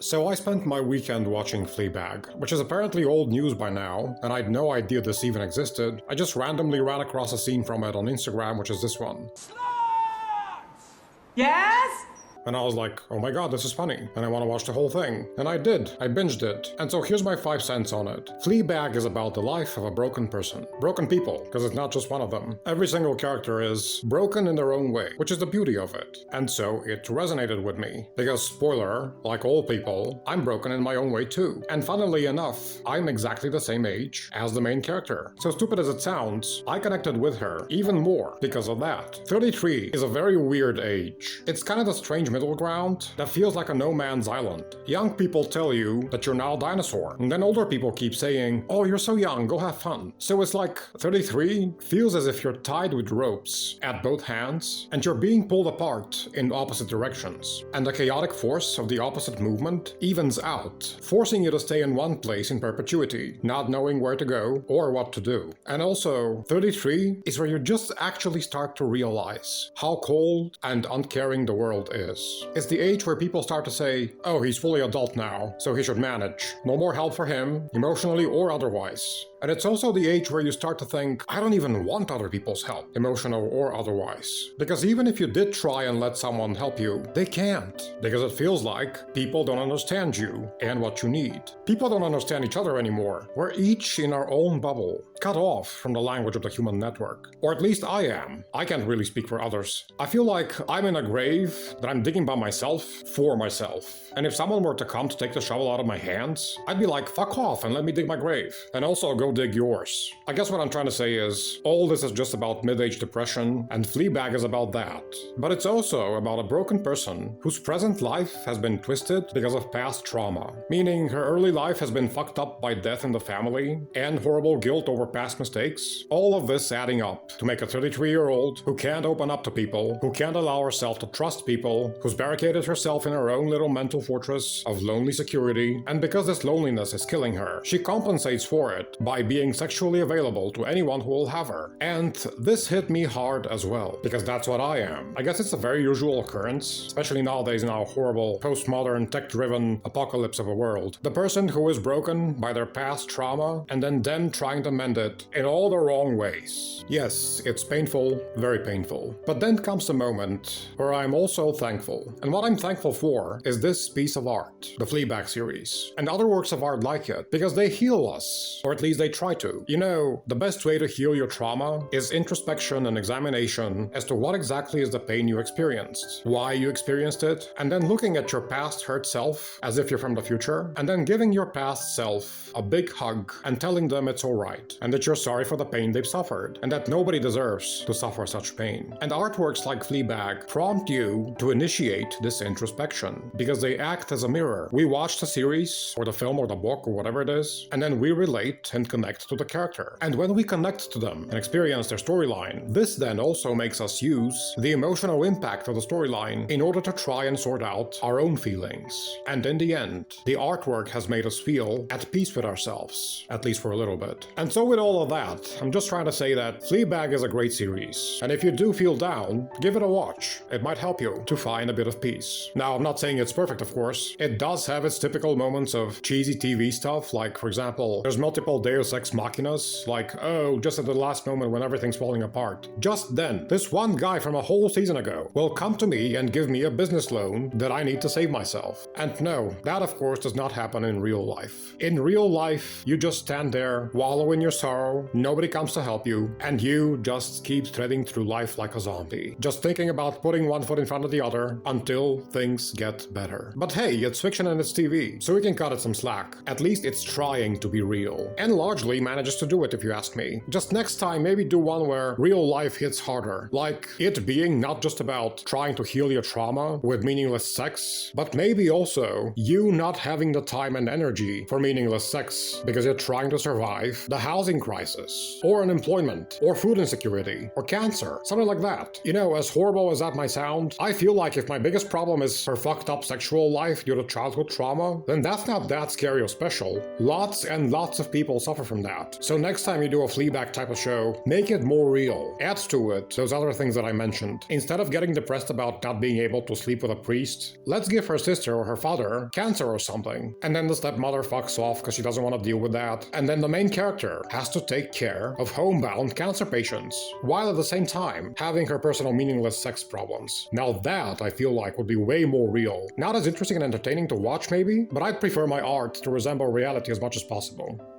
So I spent my weekend watching Fleabag, which is apparently old news by now, and I had no idea this even existed. I just randomly ran across a scene from it on Instagram, which is this one. Yes? And I was like, oh my god, this is funny, and I want to watch the whole thing. And I did. I binged it. And so here's my 5 cents on it. Fleabag is about the life of a broken person. Broken people, because it's not just one of them. Every single character is broken in their own way, which is the beauty of it. And so it resonated with me. Because, spoiler, like all people, I'm broken in my own way too. And funnily enough, I'm exactly the same age as the main character. So stupid as it sounds, I connected with her even more because of that. 33 is a very weird age. It's kind of the strange middle ground that feels like a no man's island. Young people tell you that you're now a dinosaur, and then older people keep saying, oh, you're so young, go have fun. So it's like 33 feels as if you're tied with ropes at both hands, and you're being pulled apart in opposite directions. And the chaotic force of the opposite movement evens out, forcing you to stay in one place in perpetuity, not knowing where to go or what to do. And also, 33 is where you just actually start to realize how cold and uncaring the world is. It's the age where people start to say, oh, he's fully adult now, so he should manage. No more help for him, emotionally or otherwise. And it's also the age where you start to think, I don't even want other people's help, emotional or otherwise. Because even if you did try and let someone help you, they can't. Because it feels like people don't understand you and what you need. People don't understand each other anymore. We're each in our own bubble, cut off from the language of the human network. Or at least I am. I can't really speak for others. I feel like I'm in a grave that I'm digging by myself for myself. And if someone were to come to take the shovel out of my hands, I'd be like, fuck off and let me dig my grave. And also go dig yours. I guess what I'm trying to say is, all this is just about mid-age depression, and Fleabag is about that. But it's also about a broken person whose present life has been twisted because of past trauma. Meaning her early life has been fucked up by death in the family, and horrible guilt over past mistakes. All of this adding up to make a 33-year-old who can't open up to people, who can't allow herself to trust people, who's barricaded herself in her own little mental fortress of lonely security, and because this loneliness is killing her, she compensates for it by being sexually available to anyone who will have her. And this hit me hard as well, because that's what I am. I guess it's a very usual occurrence, especially nowadays in our horrible, postmodern, tech-driven apocalypse of a world. The person who is broken by their past trauma, and then them trying to mend it in all the wrong ways. Yes, it's painful, very painful. But then comes the moment where I'm also thankful. And what I'm thankful for is this piece of art, the Fleabag series, and other works of art like it, because they heal us, or at least they try to. You know, the best way to heal your trauma is introspection and examination as to what exactly is the pain you experienced, why you experienced it, and then looking at your past hurt self as if you're from the future, and then giving your past self a big hug and telling them it's alright, and that you're sorry for the pain they've suffered, and that nobody deserves to suffer such pain. And artworks like Fleabag prompt you to initiate this introspection, because they act as a mirror. We watch the series, or the film, or the book, or whatever it is, and then we relate and connect to the character. And when we connect to them and experience their storyline, this then also makes us use the emotional impact of the storyline in order to try and sort out our own feelings. And in the end, the artwork has made us feel at peace with ourselves, at least for a little bit. And so with all of that, I'm just trying to say that Fleabag is a great series, and if you do feel down, give it a watch. It might help you to find a bit of peace. Now, I'm not saying it's perfect, of course. It does have its typical moments of cheesy TV stuff, like, for example, there's multiple Deus Ex Machinas, like, oh, just at the last moment when everything's falling apart. Just then, this one guy from a whole season ago will come to me and give me a business loan that I need to save myself. And no, that of course does not happen in real life. In real life, you just stand there, wallow in your sorrow, nobody comes to help you, and you just keep threading through life like a zombie, just thinking about putting one foot in front of the other until things get better. But hey, it's fiction and it's TV, so we can cut it some slack. At least it's trying to be real, and largely manages to do it if you ask me. Just next time, maybe do one where real life hits harder, like it being not just about trying to heal your trauma with meaningless sex, but maybe also you not having the time and energy for meaningless sex because you're trying to survive the housing crisis, or unemployment, or food insecurity, or cancer, something like that. You know, as horrible as that might sound, I feel like if my biggest problem is her fucked up sexual life due to childhood trauma, then that's not that scary or special. Lots and lots of people suffer suffer from that. So next time you do a Fleabag type of show, make it more real. Add to it those other things that I mentioned. Instead of getting depressed about not being able to sleep with a priest, let's give her sister or her father cancer or something. And then the stepmother fucks off because she doesn't want to deal with that. And then the main character has to take care of homebound cancer patients, while at the same time having her personal meaningless sex problems. Now that, I feel like, would be way more real. Not as interesting and entertaining to watch maybe, but I'd prefer my art to resemble reality as much as possible.